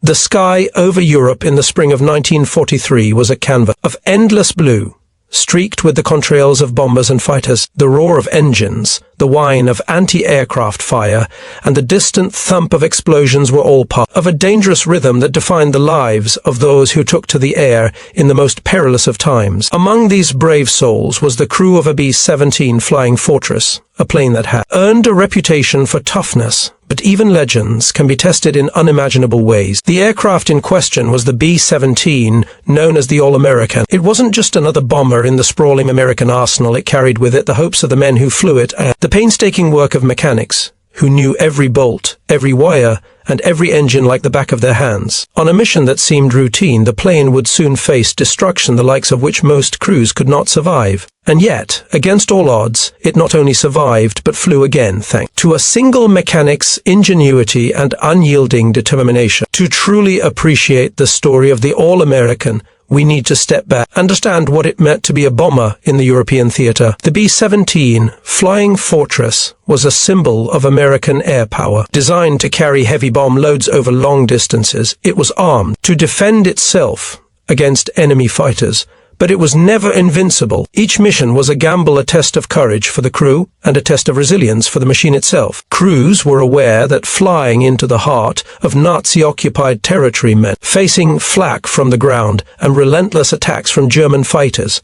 The sky over Europe in the spring of 1943 was a canvas of endless blue, streaked with the contrails of bombers and fighters, the roar of engines, the whine of anti-aircraft fire, and the distant thump of explosions were all part of a dangerous rhythm that defined the lives of those who took to the air in the most perilous of times. Among these brave souls was the crew of a B-17 Flying Fortress, a plane that had earned a reputation for toughness, but even legends can be tested in unimaginable ways. The aircraft in question was the B-17, known as the All-American. It wasn't just another bomber in the sprawling American arsenal. It carried with it the hopes of the men who flew it and the painstaking work of mechanics, who knew every bolt, every wire, and every engine like the back of their hands. On a mission that seemed routine, the plane would soon face destruction the likes of which most crews could not survive. And yet, against all odds, it not only survived but flew again thanks to a single mechanic's ingenuity and unyielding determination. To truly appreciate the story of the All-American, we need to step back, understand what it meant to be a bomber in the European theater. The B-17 Flying Fortress was a symbol of American air power. Designed to carry heavy bomb loads over long distances, it was armed to defend itself against enemy fighters. But it was never invincible. Each mission was a gamble, a test of courage for the crew, and a test of resilience for the machine itself. Crews were aware that flying into the heart of Nazi-occupied territory meant facing flak from the ground and relentless attacks from German fighters.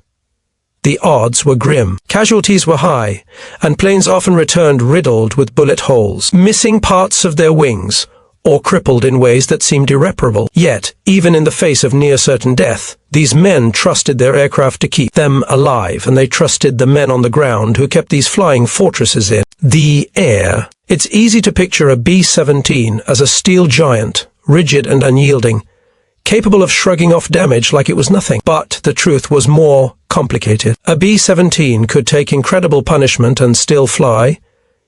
The odds were grim. Casualties were high, and planes often returned riddled with bullet holes, missing parts of their wings, or crippled in ways that seemed irreparable. Yet, even in the face of near-certain death, these men trusted their aircraft to keep them alive, and they trusted the men on the ground who kept these flying fortresses in the air. It's easy to picture a B-17 as a steel giant, rigid and unyielding, capable of shrugging off damage like it was nothing. But the truth was more complicated. A B-17 could take incredible punishment and still fly.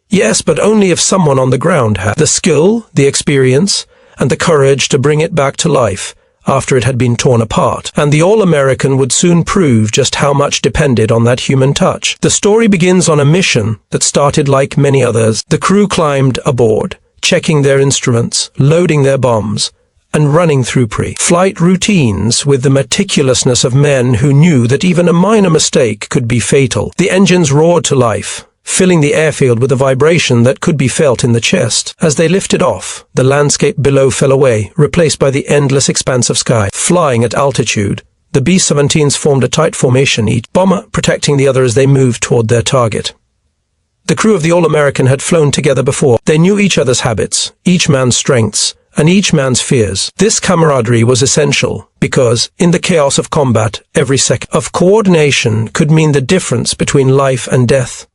Yes, but only if someone on the ground had the skill, the experience, and the courage to bring it back to life after it had been torn apart. And the All-American would soon prove just how much depended on that human touch. The story begins on a mission that started like many others. The crew climbed aboard, checking their instruments, loading their bombs, and running through pre-flight routines with the meticulousness of men who knew that even a minor mistake could be fatal. The engines roared to life, filling the airfield with a vibration that could be felt in the chest. As they lifted off, the landscape below fell away, replaced by the endless expanse of sky. Flying at altitude, the B-17s formed a tight formation, each bomber protecting the other as they moved toward their target. The crew of the All-American had flown together before. They knew each other's habits, each man's strengths, and each man's fears. This camaraderie was essential because, in the chaos of combat, every second of coordination could mean the difference between life and death.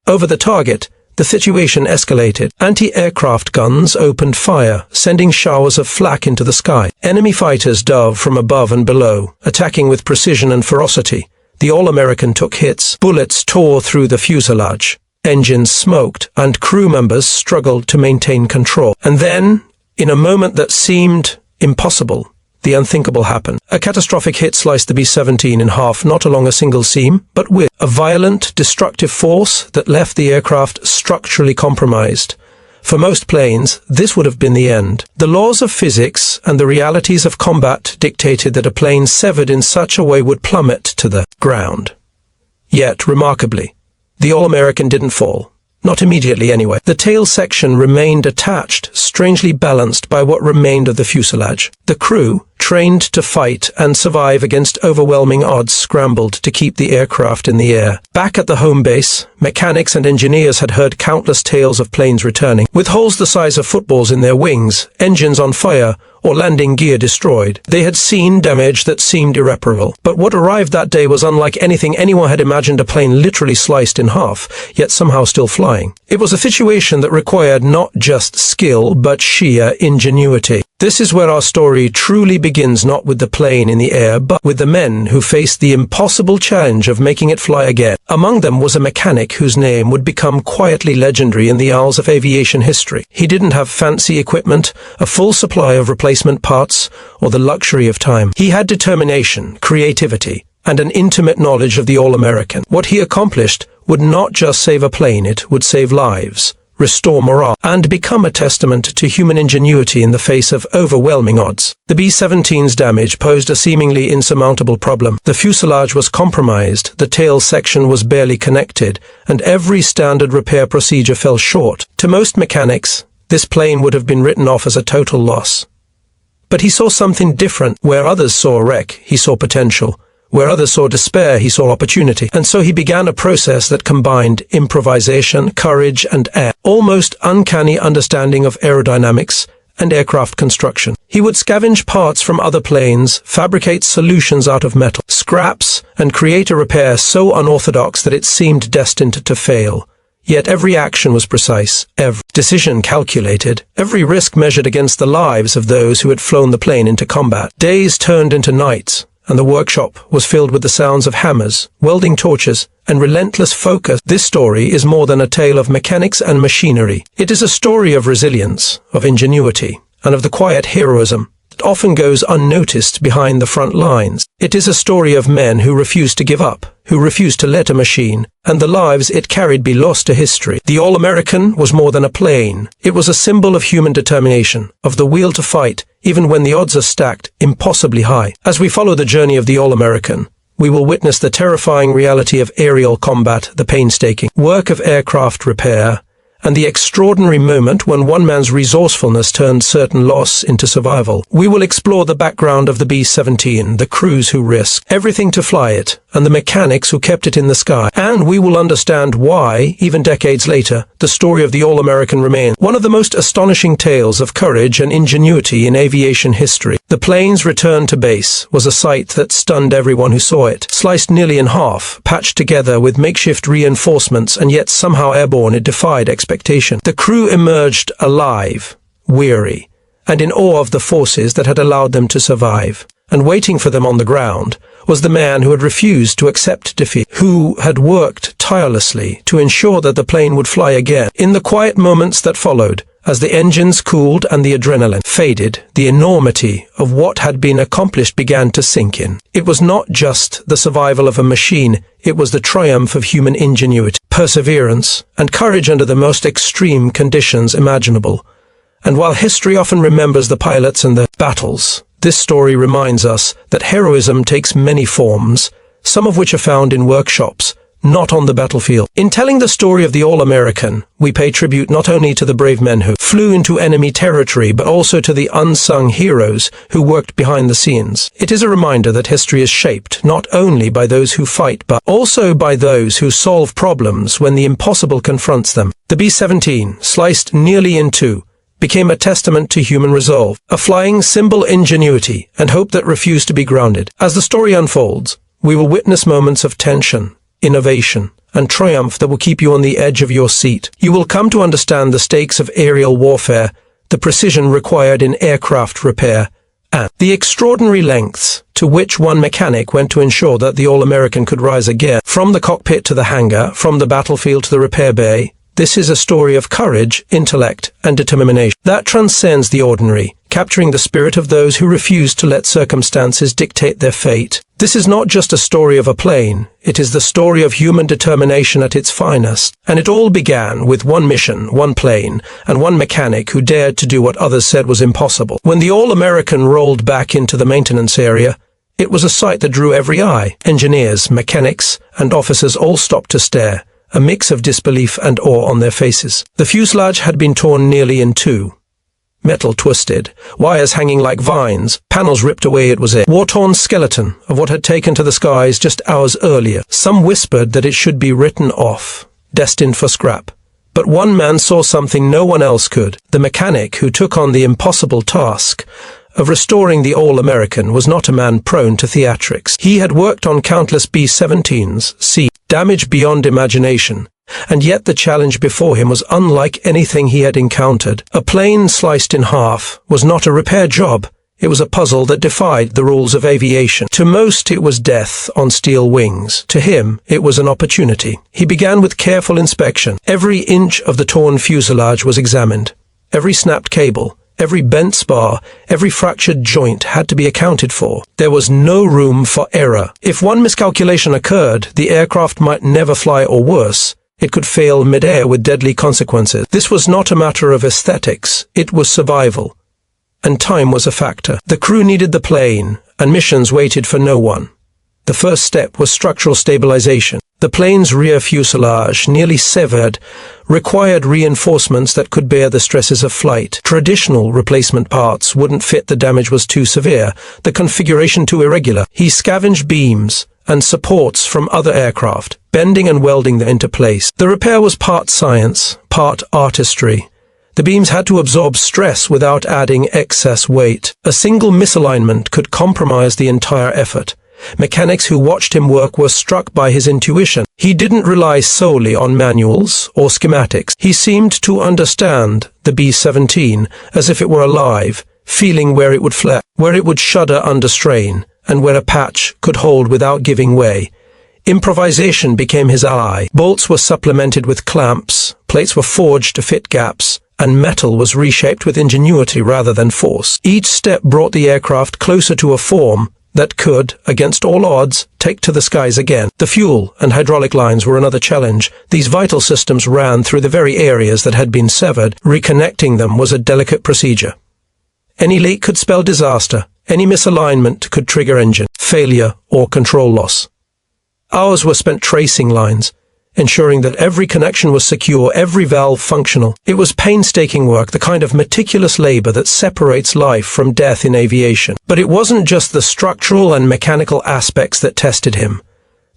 Over the target, the situation escalated. Anti-aircraft guns opened fire, sending showers of flak into the sky. Enemy fighters dove from above and below, attacking with precision and ferocity. The All-American took hits. Bullets tore through the fuselage. Engines smoked, and crew members struggled to maintain control. And then, in a moment that seemed impossible, the unthinkable happened. A catastrophic hit sliced the B-17 in half, not along a single seam, but with a violent, destructive force that left the aircraft structurally compromised. For most planes, this would have been the end. The laws of physics and the realities of combat dictated that a plane severed in such a way would plummet to the ground. Yet, remarkably, the All-American didn't fall. Not immediately, anyway. The tail section remained attached, strangely balanced by what remained of the fuselage. The crew, trained to fight and survive against overwhelming odds, scrambled to keep the aircraft in the air. Back at the home base, mechanics and engineers had heard countless tales of planes returning, with holes the size of footballs in their wings, engines on fire, or landing gear destroyed. They had seen damage that seemed irreparable. But what arrived that day was unlike anything anyone had imagined, a plane literally sliced in half, yet somehow still flying. It was a situation that required not just skill, but sheer ingenuity. This is where our story truly begins, not with the plane in the air, but with the men who faced the impossible challenge of making it fly again. Among them was a mechanic whose name would become quietly legendary in the annals of aviation history. He didn't have fancy equipment, a full supply of replacement parts, or the luxury of time. He had determination, creativity, and an intimate knowledge of the All-American. What he accomplished would not just save a plane, it would save lives, restore morale, and become a testament to human ingenuity in the face of overwhelming odds. The B-17's damage posed a seemingly insurmountable problem. The fuselage was compromised, the tail section was barely connected, and every standard repair procedure fell short. To most mechanics, this plane would have been written off as a total loss. But he saw something different. Where others saw a wreck, he saw potential. Where others saw despair, he saw opportunity. And so he began a process that combined improvisation, courage, and almost uncanny understanding of aerodynamics and aircraft construction. He would scavenge parts from other planes, fabricate solutions out of metal, scraps, and create a repair so unorthodox that it seemed destined to fail. Yet every action was precise, every decision calculated, every risk measured against the lives of those who had flown the plane into combat. Days turned into nights, and the workshop was filled with the sounds of hammers, welding torches, and relentless focus. This story is more than a tale of mechanics and machinery. It is a story of resilience, of ingenuity, and of the quiet heroism that often goes unnoticed behind the front lines. It is a story of men who refused to give up, who refused to let a machine and the lives it carried be lost to history. The All-American was more than a plane. It was a symbol of human determination, of the will to fight, even when the odds are stacked impossibly high. As we follow the journey of the All-American, we will witness the terrifying reality of aerial combat, the painstaking work of aircraft repair, and the extraordinary moment when one man's resourcefulness turned certain loss into survival. We will explore the background of the B-17, the crews who risked everything to fly it, and the mechanics who kept it in the sky. And we will understand why, even decades later, the story of the All-American remains one of the most astonishing tales of courage and ingenuity in aviation history. The plane's return to base was a sight that stunned everyone who saw it. Sliced nearly in half, patched together with makeshift reinforcements, and yet somehow airborne, it defied expectation. The crew emerged alive, weary, and in awe of the forces that had allowed them to survive. And waiting for them on the ground was the man who had refused to accept defeat, who had worked tirelessly to ensure that the plane would fly again. In the quiet moments that followed, as the engines cooled and the adrenaline faded, the enormity of what had been accomplished began to sink in. It was not just the survival of a machine, it was the triumph of human ingenuity, perseverance, and courage under the most extreme conditions imaginable. And while history often remembers the pilots and the battles, this story reminds us that heroism takes many forms, some of which are found in workshops, not on the battlefield. In telling the story of the All-American, we pay tribute not only to the brave men who flew into enemy territory, but also to the unsung heroes who worked behind the scenes. It is a reminder that history is shaped not only by those who fight, but also by those who solve problems when the impossible confronts them. The B-17, sliced nearly in two, became a testament to human resolve, a flying symbol ingenuity and hope that refused to be grounded. As the story unfolds, we will witness moments of tension, innovation, and triumph that will keep you on the edge of your seat. You will come to understand the stakes of aerial warfare, the precision required in aircraft repair, and the extraordinary lengths to which one mechanic went to ensure that the All-American could rise again. From the cockpit to the hangar, from the battlefield to the repair bay, this is a story of courage, intellect, and determination that transcends the ordinary, capturing the spirit of those who refuse to let circumstances dictate their fate. This is not just a story of a plane, it is the story of human determination at its finest. And it all began with one mission, one plane, and one mechanic who dared to do what others said was impossible. When the All-American rolled back into the maintenance area, it was a sight that drew every eye. Engineers, mechanics, and officers all stopped to stare, a mix of disbelief and awe on their faces. The fuselage had been torn nearly in two. Metal twisted, wires hanging like vines, panels ripped away. It was a war-torn skeleton of what had taken to the skies just hours earlier. Some whispered that it should be written off, destined for scrap. But one man saw something no one else could. The mechanic who took on the impossible task of restoring the All-American was not a man prone to theatrics. He had worked on countless B-17s, damage beyond imagination, and yet the challenge before him was unlike anything he had encountered. A plane sliced in half was not a repair job. It was a puzzle that defied the rules of aviation. To most, it was death on steel wings. To him, it was an opportunity. He began with careful inspection. Every inch of the torn fuselage was examined. Every snapped cable, every bent spar, every fractured joint had to be accounted for. There was no room for error. If one miscalculation occurred, the aircraft might never fly, or worse, It could fail mid-air with deadly consequences. This was not a matter of aesthetics, it was survival. And time was a factor. The crew needed the plane, and missions waited for no one. The first step was structural stabilization. The plane's rear fuselage, nearly severed, required reinforcements that could bear the stresses of flight. Traditional replacement parts wouldn't fit. The damage was too severe, the configuration too irregular. He scavenged beams and supports from other aircraft, bending and welding them into place. The repair was part science, part artistry. The beams had to absorb stress without adding excess weight. A single misalignment could compromise the entire effort. Mechanics who watched him work were struck by his intuition. He didn't rely solely on manuals or schematics. He seemed to understand the B-17 as if it were alive, feeling where it would flare, where it would shudder under strain, and where a patch could hold without giving way. Improvisation became his ally. Bolts were supplemented with clamps, plates were forged to fit gaps, and metal was reshaped with ingenuity rather than force. Each step brought the aircraft closer to a form that could, against all odds, take to the skies again. The fuel and hydraulic lines were another challenge. These vital systems ran through the very areas that had been severed. Reconnecting them was a delicate procedure. Any leak could spell disaster. Any misalignment could trigger engine failure or control loss. Hours were spent tracing lines, ensuring that every connection was secure, every valve functional. It was painstaking work, the kind of meticulous labor that separates life from death in aviation. But it wasn't just the structural and mechanical aspects that tested him.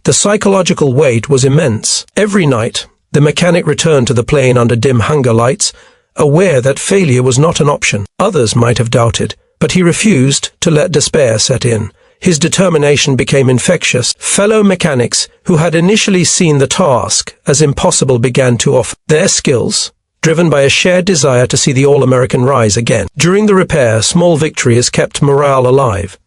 The psychological weight was immense. Every night, the mechanic returned to the plane under dim hangar lights, aware that failure was not an option. Others might have doubted, but he refused to let despair set in. His determination became infectious. Fellow mechanics who had initially seen the task as impossible began to offer their skills, driven by a shared desire to see the All-American rise again. During the repair, small victories kept morale alive.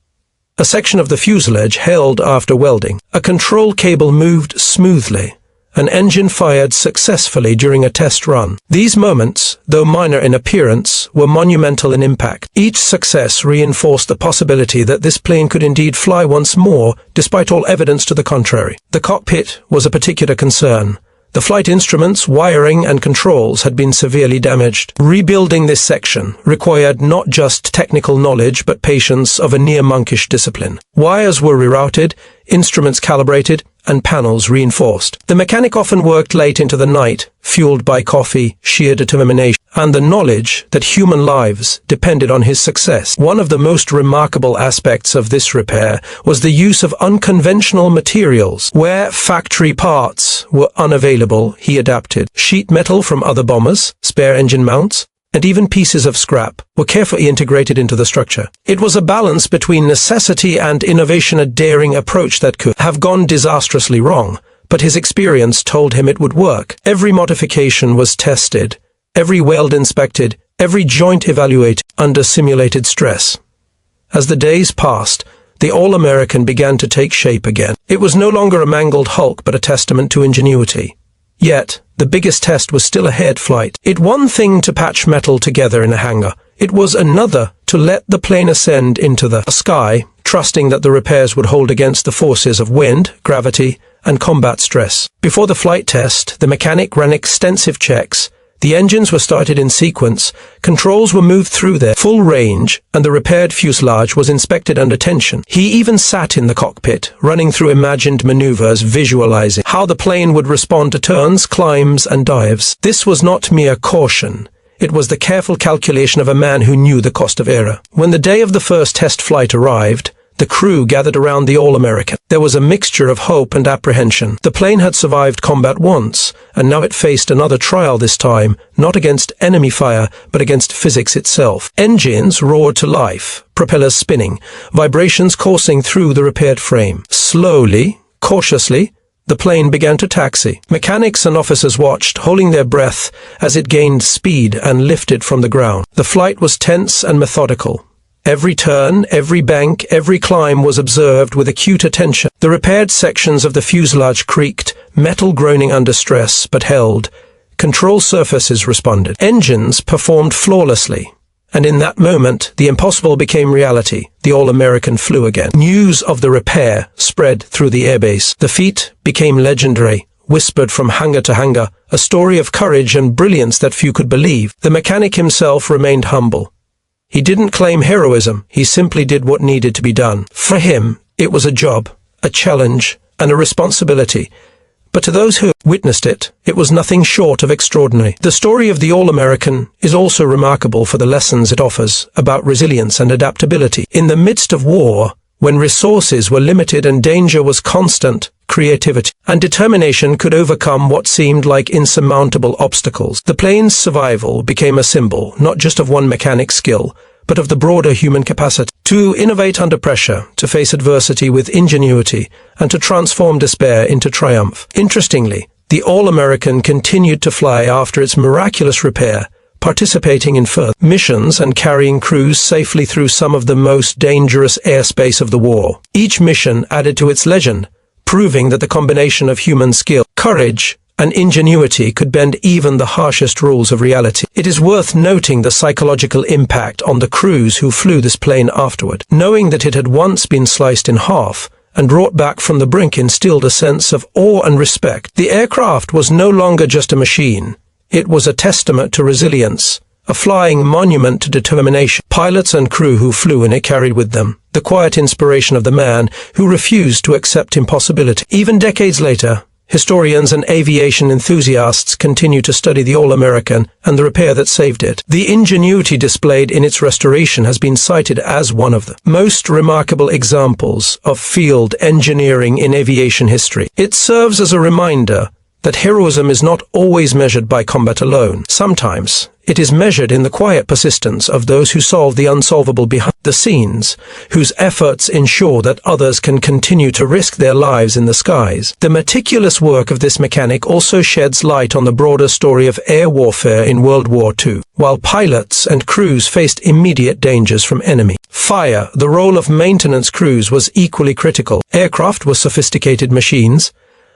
A section of the fuselage held after welding. A control cable moved smoothly. An engine fired successfully during a test run. These moments, though minor in appearance, were monumental in impact. Each success reinforced the possibility that this plane could indeed fly once more, despite all evidence to the contrary. The cockpit was a particular concern. The flight instruments, wiring, and controls had been severely damaged. Rebuilding this section required not just technical knowledge, but patience of a near-monkish discipline. Wires were rerouted, instruments calibrated, and panels reinforced. The mechanic often worked late into the night, fueled by coffee, sheer determination, and the knowledge that human lives depended on his success. One of the most remarkable aspects of this repair was the use of unconventional materials. Where factory parts were unavailable, he adapted. Sheet metal from other bombers, spare engine mounts, and even pieces of scrap were carefully integrated into the structure. It was a balance between necessity and innovation, a daring approach that could have gone disastrously wrong, but his experience told him it would work. Every modification was tested, every weld inspected, every joint evaluated under simulated stress. As the days passed, the All-American began to take shape again. It was no longer a mangled hulk, but a testament to ingenuity. Yet, the biggest test was still ahead. Flight. It one thing to patch metal together in a hangar. It was another to let the plane ascend into the sky, trusting that the repairs would hold against the forces of wind, gravity, and combat stress. Before the flight test, the mechanic ran extensive checks. The engines were started in sequence, controls were moved through their full range, and the repaired fuselage was inspected under tension. He even sat in the cockpit, running through imagined maneuvers, visualizing how the plane would respond to turns, climbs, and dives. This was not mere caution. It was the careful calculation of a man who knew the cost of error. When the day of the first test flight arrived, the crew gathered around the All-American. There was a mixture of hope and apprehension. The plane had survived combat once, and now it faced another trial, this time, not against enemy fire, but against physics itself. Engines roared to life, propellers spinning, vibrations coursing through the repaired frame. Slowly, cautiously, the plane began to taxi. Mechanics and officers watched, holding their breath as it gained speed and lifted from the ground. The flight was tense and methodical. Every turn, every bank, every climb was observed with acute attention. The repaired sections of the fuselage creaked, metal groaning under stress, but held. Control surfaces responded. Engines performed flawlessly. And in that moment, the impossible became reality. The All-American flew again. News of the repair spread through the airbase. The feat became legendary. whispered from hangar to hangar, a story of courage and brilliance that few could believe. The mechanic himself remained humble. He didn't claim heroism, he simply did what needed to be done. For him, it was a job, a challenge, and a responsibility. But to those who witnessed it, it was nothing short of extraordinary. The story of the All-American is also remarkable for the lessons it offers about resilience and adaptability. In the midst of war, when resources were limited and danger was constant, creativity and determination could overcome what seemed like insurmountable obstacles. The plane's survival became a symbol, not just of one mechanic's skill, but of the broader human capacity to innovate under pressure, to face adversity with ingenuity, and to transform despair into triumph. Interestingly, the All-American continued to fly after its miraculous repair, participating in further missions and carrying crews safely through some of the most dangerous airspace of the war. Each mission added to its legend, proving that the combination of human skill, courage, and ingenuity could bend even the harshest rules of reality. It is worth noting the psychological impact on the crews who flew this plane afterward. Knowing that it had once been sliced in half and brought back from the brink instilled a sense of awe and respect. The aircraft was no longer just a machine. It was a testament to resilience, a flying monument to determination. Pilots and crew who flew in it carried with them the quiet inspiration of the man who refused to accept impossibility. Even decades later, historians and aviation enthusiasts continue to study the All-American and the repair that saved it. The ingenuity displayed in its restoration has been cited as one of the most remarkable examples of field engineering in aviation history. It serves as a reminder that heroism is not always measured by combat alone. Sometimes it is measured in the quiet persistence of those who solve the unsolvable behind the scenes, whose efforts ensure that others can continue to risk their lives in the skies. The meticulous work of this mechanic also sheds light on the broader story of air warfare in World War II. While pilots and crews faced immediate dangers from enemy fire, the role of maintenance crews was equally critical. Aircraft were sophisticated machines,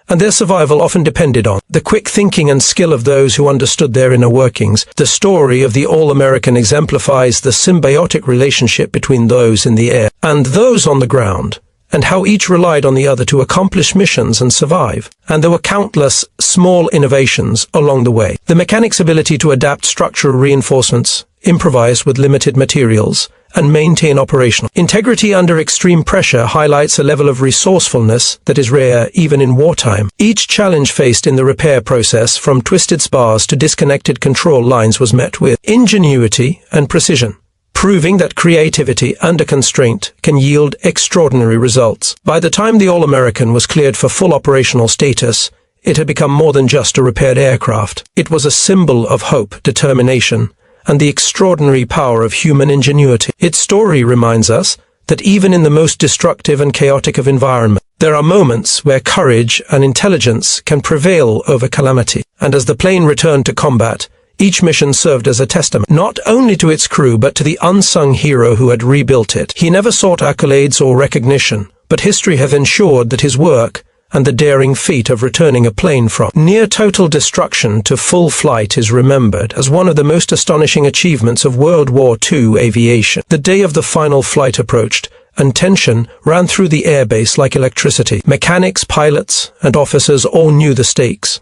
and their survival often depended on the quick thinking and skill of those who understood their inner workings. The story of the All-American exemplifies the symbiotic relationship between those in the air and those on the ground, and how each relied on the other to accomplish missions and survive. And there were countless small innovations along the way. The mechanic's ability to adapt structural reinforcements, improvise with limited materials, and maintain operational integrity under extreme pressure highlights a level of resourcefulness that is rare even in wartime. Each challenge faced in the repair process, from twisted spars to disconnected control lines, was met with ingenuity and precision, proving that creativity under constraint can yield extraordinary results. By the time the All-American was cleared for full operational status, it had become more than just a repaired aircraft. It was a symbol of hope, determination, and the extraordinary power of human ingenuity. Its story reminds us that even in the most destructive and chaotic of environments, there are moments where courage and intelligence can prevail over calamity. And as the plane returned to combat, each mission served as a testament, not only to its crew, but to the unsung hero who had rebuilt it. He never sought accolades or recognition, but history has ensured that his work and the daring feat of returning a plane from near total destruction to full flight is remembered as one of the most astonishing achievements of World War II aviation. The day of the final flight approached, and tension ran through the airbase like electricity. Mechanics, pilots, and officers all knew the stakes.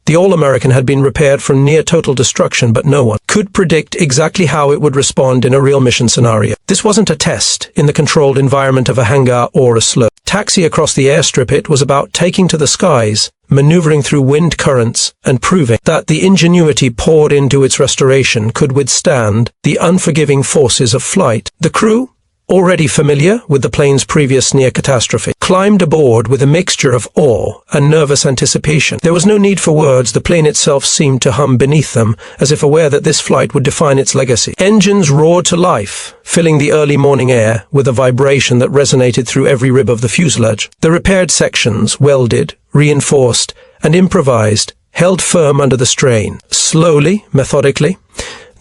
The All-American had been repaired from near total destruction, but no one could predict exactly how it would respond in a real mission scenario. This wasn't a test in the controlled environment of a hangar or a slow taxi across the airstrip. It was about taking to the skies, maneuvering through wind currents, and proving that the ingenuity poured into its restoration could withstand the unforgiving forces of flight. The crew, already familiar with the plane's previous near catastrophe, climbed aboard with a mixture of awe and nervous anticipation. There was no need for words. The plane itself seemed to hum beneath them, as if aware that this flight would define its legacy. Engines roared to life, filling the early morning air with a vibration that resonated through every rib of the fuselage. The repaired sections, welded, reinforced, and improvised, held firm under the strain. Slowly, methodically,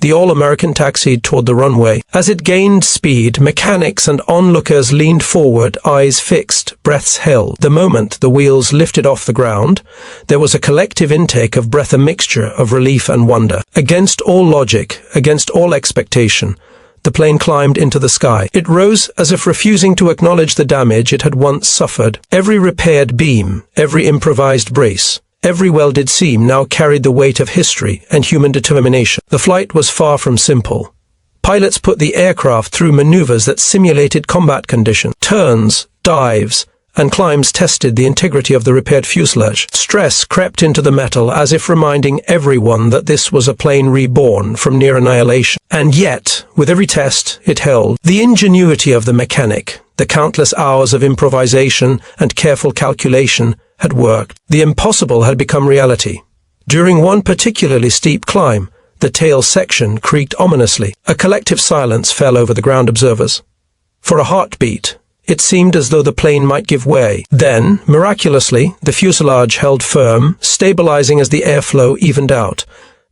the All-American taxied toward the runway. As it gained speed, mechanics and onlookers leaned forward, eyes fixed, breaths held. The moment the wheels lifted off the ground, there was a collective intake of breath, a mixture of relief and wonder. Against all logic, against all expectation, the plane climbed into the sky. It rose as if refusing to acknowledge the damage it had once suffered. Every repaired beam, every improvised brace, Every welded seam now carried the weight of history and human determination. The flight was far from simple. Pilots put the aircraft through maneuvers that simulated combat conditions. Turns, dives, and climbs tested the integrity of the repaired fuselage. Stress crept into the metal as if reminding everyone that this was a plane reborn from near annihilation. And yet, with every test, it held. The ingenuity of the mechanic, the countless hours of improvisation and careful calculation had worked. The impossible had become reality. During one particularly steep climb, the tail section creaked ominously. A collective silence fell over the ground observers. For a heartbeat, it seemed as though the plane might give way. Then, miraculously, the fuselage held firm, stabilizing as the airflow evened out.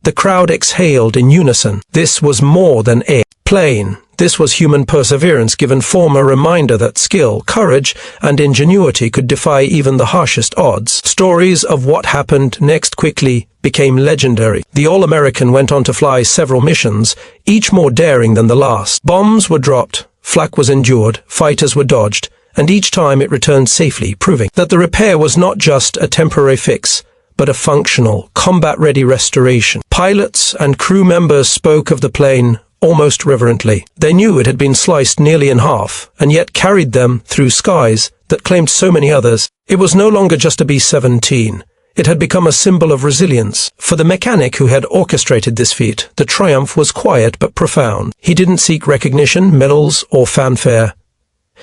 The crowd exhaled in unison. This was more than a plane. This was human perseverance given form, a reminder that skill, courage, and ingenuity could defy even the harshest odds. Stories of what happened next quickly became legendary. The All-American went on to fly several missions, each more daring than the last. Bombs were dropped, flak was endured, fighters were dodged, and each time it returned safely, proving that the repair was not just a temporary fix, but a functional, combat-ready restoration. Pilots and crew members spoke of the plane almost reverently. They knew it had been sliced nearly in half, and yet carried them through skies that claimed so many others. It was no longer just a B-17. It had become a symbol of resilience. For the mechanic who had orchestrated this feat, the triumph was quiet but profound. He didn't seek recognition, medals, or fanfare.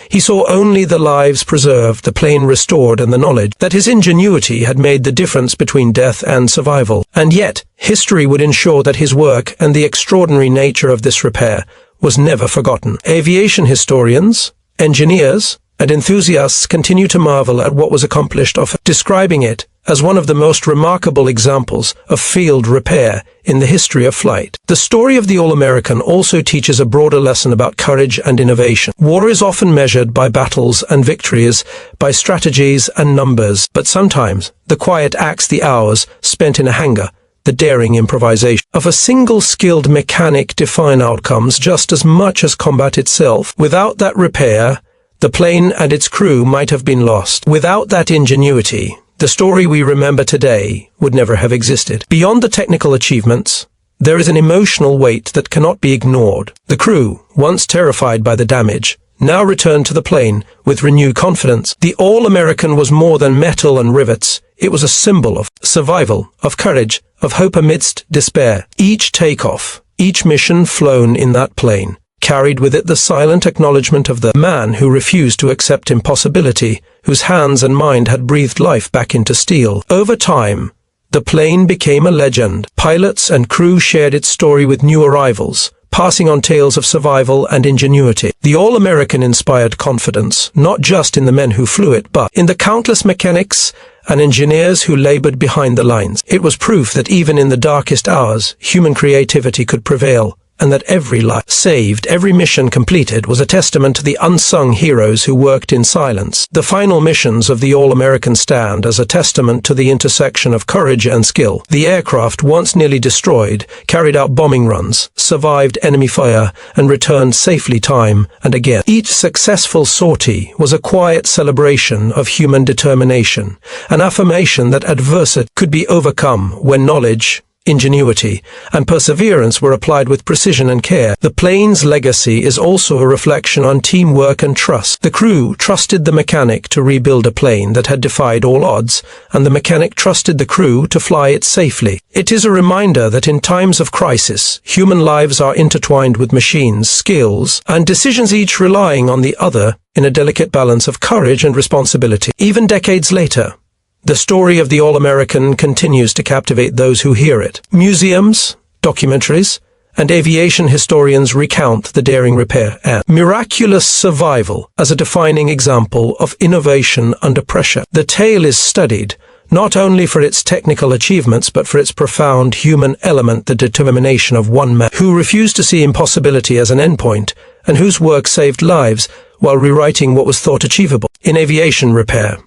He saw only the lives preserved, the plane restored, and the knowledge that his ingenuity had made the difference between death and survival. And yet, history would ensure that his work and the extraordinary nature of this repair was never forgotten. Aviation historians, engineers, and enthusiasts continue to marvel at what was accomplished, often describing it as one of the most remarkable examples of field repair in the history of flight. The story of the All-American also teaches a broader lesson about courage and innovation. War is often measured by battles and victories, by strategies and numbers, but sometimes the quiet acts, the hours spent in a hangar, the daring improvisation of a single skilled mechanic define outcomes just as much as combat itself. Without that repair, the plane and its crew might have been lost. Without that ingenuity, the story we remember today would never have existed. Beyond the technical achievements, there is an emotional weight that cannot be ignored. The crew, once terrified by the damage, now returned to the plane with renewed confidence. The All-American was more than metal and rivets. It was a symbol of survival, of courage, of hope amidst despair. Each takeoff, each mission flown in that plane, carried with it the silent acknowledgement of the man who refused to accept impossibility, whose hands and mind had breathed life back into steel. Over time, the plane became a legend. Pilots and crew shared its story with new arrivals, passing on tales of survival and ingenuity. The All-American inspired confidence, not just in the men who flew it, but in the countless mechanics and engineers who labored behind the lines. It was proof that even in the darkest hours, human creativity could prevail, and that every life saved, every mission completed was a testament to the unsung heroes who worked in silence. The final missions of the All-American stand as a testament to the intersection of courage and skill. The aircraft, once nearly destroyed, carried out bombing runs, survived enemy fire, and returned safely time and again. Each successful sortie was a quiet celebration of human determination, an affirmation that adversity could be overcome when knowledge, ingenuity, and perseverance were applied with precision and care. The plane's legacy is also a reflection on teamwork and trust. The crew trusted the mechanic to rebuild a plane that had defied all odds, and the mechanic trusted the crew to fly it safely. It is a reminder that in times of crisis, human lives are intertwined with machines, skills, and decisions, each relying on the other in a delicate balance of courage and responsibility. Even decades later, the story of the All-American continues to captivate those who hear it. Museums, documentaries, and aviation historians recount the daring repair and miraculous survival as a defining example of innovation under pressure. The tale is studied not only for its technical achievements but for its profound human element, the determination of one man who refused to see impossibility as an endpoint and whose work saved lives while rewriting what was thought achievable in aviation repair.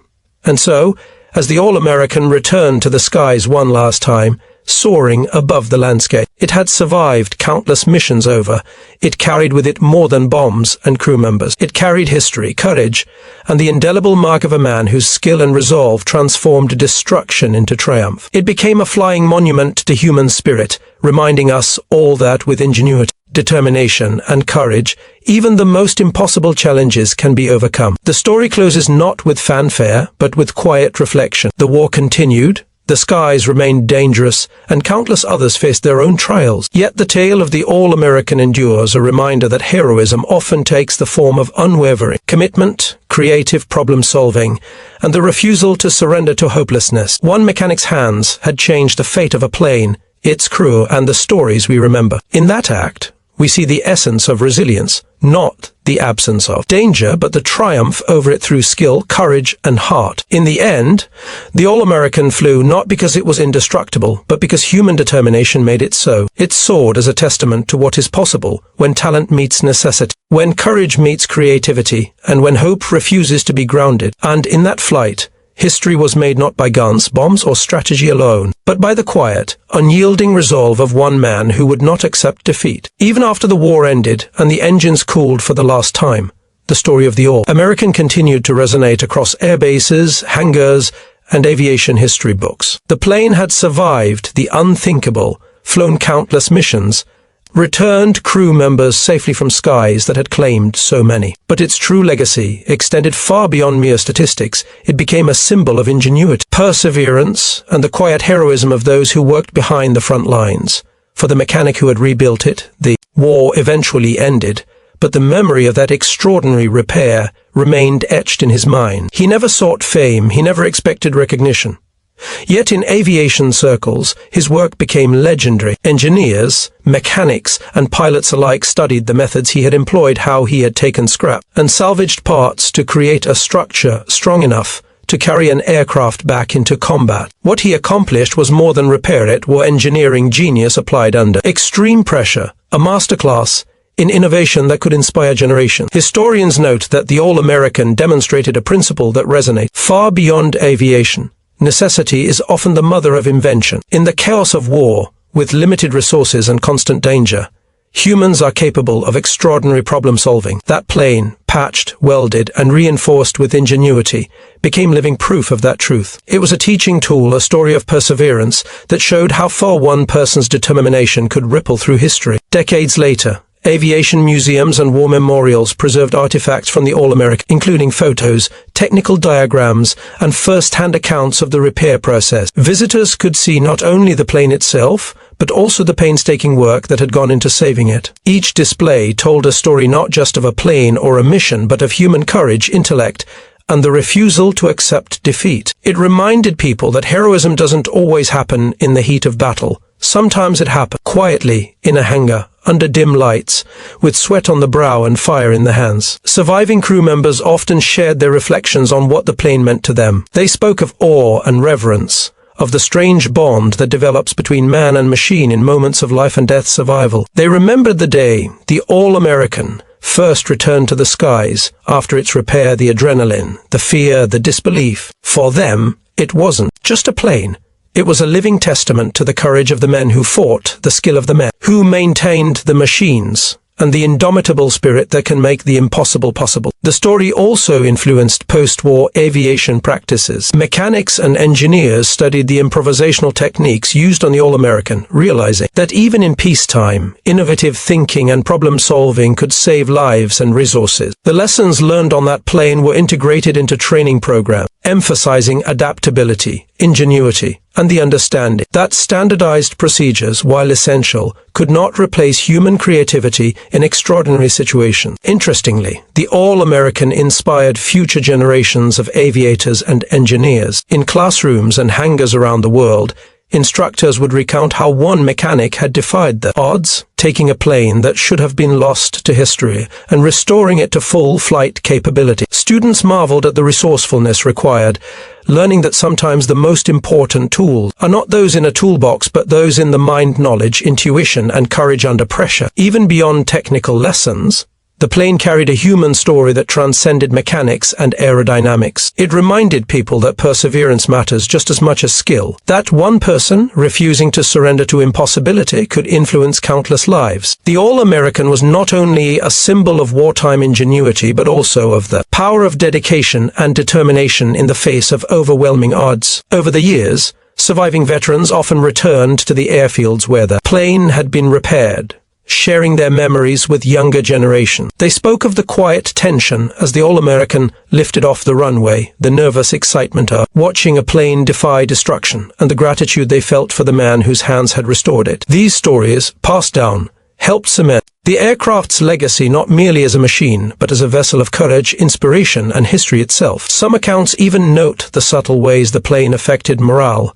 And so, as the All-American returned to the skies one last time, soaring above the landscape. It had survived countless missions over. It carried with it more than bombs and crew members. It carried history, courage, and the indelible mark of a man whose skill and resolve transformed destruction into triumph. It became a flying monument to human spirit, reminding us all that with ingenuity, determination, and courage, even the most impossible challenges can be overcome. The story closes not with fanfare, but with quiet reflection. The war continued, the skies remained dangerous, and countless others faced their own trials. Yet the tale of the All-American endures, a reminder that heroism often takes the form of unwavering commitment, creative problem-solving, and the refusal to surrender to hopelessness. One mechanic's hands had changed the fate of a plane, its crew, and the stories we remember. In that act, we see the essence of resilience, not the absence of danger, but the triumph over it through skill, courage, and heart. In the end, the All-American flew not because it was indestructible, but because human determination made it so. It soared as a testament to what is possible when talent meets necessity, when courage meets creativity, and when hope refuses to be grounded. And in that flight, history was made not by guns, bombs, or strategy alone, but by the quiet, unyielding resolve of one man who would not accept defeat. Even after the war ended and the engines cooled for the last time, the story of the All-American continued to resonate across air bases, hangars, and aviation history books. The plane had survived the unthinkable, flown countless missions, returned crew members safely from skies that had claimed so many. But its true legacy extended far beyond mere statistics. It became a symbol of ingenuity, perseverance, and the quiet heroism of those who worked behind the front lines. For the mechanic who had rebuilt it, the war eventually ended, but the memory of that extraordinary repair remained etched in his mind. He never sought fame, he never expected recognition. Yet in aviation circles, his work became legendary. Engineers, mechanics, and pilots alike studied the methods he had employed, how he had taken scrap and salvaged parts to create a structure strong enough to carry an aircraft back into combat. What he accomplished was more than repair, it was engineering genius applied under extreme pressure, a masterclass in innovation that could inspire generations. Historians note that the All-American demonstrated a principle that resonates far beyond aviation. Necessity is often the mother of invention. In the chaos of war, with limited resources and constant danger, humans are capable of extraordinary problem-solving. That plane, patched, welded, and reinforced with ingenuity, became living proof of that truth. It was a teaching tool, a story of perseverance that showed how far one person's determination could ripple through history. Decades later, aviation museums and war memorials preserved artifacts from the All-American, including photos, technical diagrams, and first-hand accounts of the repair process. Visitors could see not only the plane itself, but also the painstaking work that had gone into saving it. Each display told a story not just of a plane or a mission, but of human courage, intellect, and the refusal to accept defeat. It reminded people that heroism doesn't always happen in the heat of battle. Sometimes it happened quietly in a hangar, under dim lights, with sweat on the brow and fire in the hands. Surviving crew members often shared their reflections on what the plane meant to them. They spoke of awe and reverence, of the strange bond that develops between man and machine in moments of life and death survival. They remembered the day the All-American first returned to the skies after its repair, the adrenaline, the fear, the disbelief. For them, it wasn't just a plane. It was a living testament to the courage of the men who fought, the skill of the men who maintained the machines, and the indomitable spirit that can make the impossible possible. The story also influenced post-war aviation practices. Mechanics and engineers studied the improvisational techniques used on the All-American, realizing that even in peacetime, innovative thinking and problem-solving could save lives and resources. The lessons learned on that plane were integrated into training programs, emphasizing adaptability, ingenuity, and the understanding that standardized procedures, while essential, could not replace human creativity in extraordinary situations. Interestingly, the All-American inspired future generations of aviators and engineers. In classrooms and hangars around the world, instructors would recount how one mechanic had defied the odds, taking a plane that should have been lost to history and restoring it to full flight capability. Students marveled at the resourcefulness required, learning that sometimes the most important tools are not those in a toolbox, but those in the mind, knowledge, intuition, and courage under pressure. Even beyond technical lessons, The plane carried a human story that transcended mechanics and aerodynamics. It reminded people that perseverance matters just as much as skill. That one person, refusing to surrender to impossibility, could influence countless lives. The All-American was not only a symbol of wartime ingenuity, but also of the power of dedication and determination in the face of overwhelming odds. Over the years, surviving veterans often returned to the airfields where the plane had been repaired, sharing their memories with younger generation. They spoke of the quiet tension as the All-American lifted off the runway, the nervous excitement of watching a plane defy destruction, and the gratitude they felt for the man whose hands had restored it. These stories, passed down, helped cement the aircraft's legacy not merely as a machine, but as a vessel of courage, inspiration, and history itself. Some accounts even note the subtle ways the plane affected morale.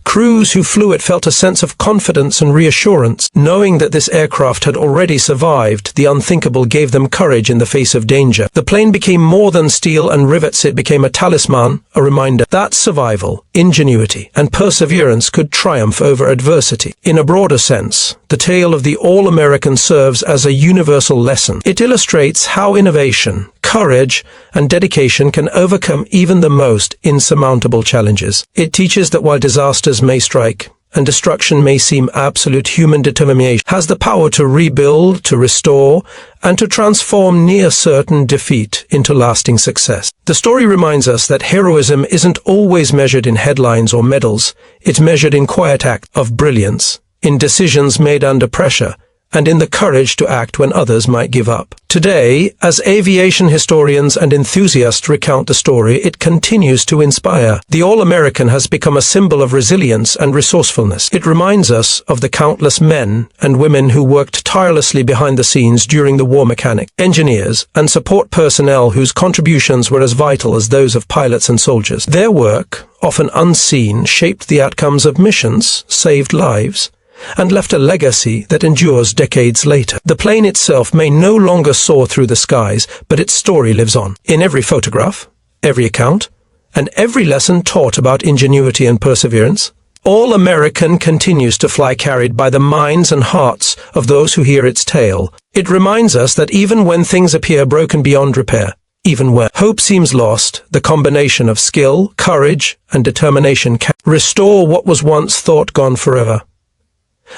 Crews who flew it felt a sense of confidence and reassurance. Knowing that this aircraft had already survived the unthinkable gave them courage in the face of danger. The plane became more than steel and rivets. It became a talisman, a reminder that survival, ingenuity, and perseverance could triumph over adversity. In a broader sense, the tale of the All-American serves as a universal lesson. It illustrates how innovation, courage, and dedication can overcome even the most insurmountable challenges. It teaches that while disasters may strike and destruction may seem absolute, human determination has the power to rebuild, to restore, and to transform near certain defeat into lasting success. The story reminds us that heroism isn't always measured in headlines or medals. It's measured in quiet acts of brilliance, in decisions made under pressure, and in the courage to act when others might give up. Today, as aviation historians and enthusiasts recount the story, it continues to inspire. The All-American has become a symbol of resilience and resourcefulness. It reminds us of the countless men and women who worked tirelessly behind the scenes during the war, mechanics, engineers, and support personnel whose contributions were as vital as those of pilots and soldiers. Their work, often unseen, shaped the outcomes of missions, saved lives, and left a legacy that endures decades later. The plane itself may no longer soar through the skies, but its story lives on. In every photograph, every account, and every lesson taught about ingenuity and perseverance, All-American continues to fly, carried by the minds and hearts of those who hear its tale. It reminds us that even when things appear broken beyond repair, even where hope seems lost, the combination of skill, courage, and determination can restore what was once thought gone forever.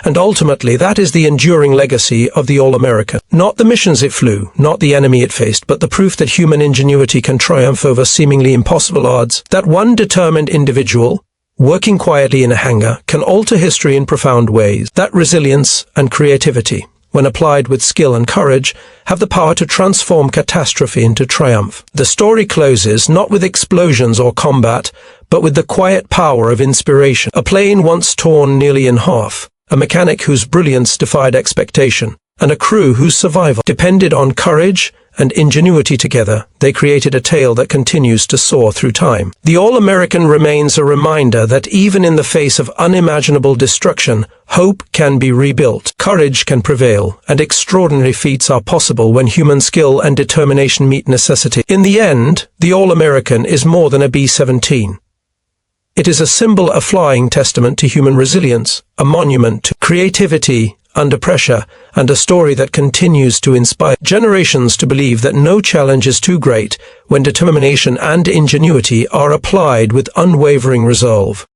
And ultimately, that is the enduring legacy of the All-American. Not the missions it flew, not the enemy it faced, but the proof that human ingenuity can triumph over seemingly impossible odds. That one determined individual, working quietly in a hangar, can alter history in profound ways. That resilience and creativity, when applied with skill and courage, have the power to transform catastrophe into triumph. The story closes not with explosions or combat, but with the quiet power of inspiration. A plane once torn nearly in half, a mechanic whose brilliance defied expectation, and a crew whose survival depended on courage and ingenuity. Together, they created a tale that continues to soar through time. The All-American remains a reminder that even in the face of unimaginable destruction, hope can be rebuilt, courage can prevail, and extraordinary feats are possible when human skill and determination meet necessity. In the end, the All-American is more than a B-17. It is a symbol, a flying testament to human resilience, a monument to creativity under pressure, and a story that continues to inspire generations to believe that no challenge is too great when determination and ingenuity are applied with unwavering resolve.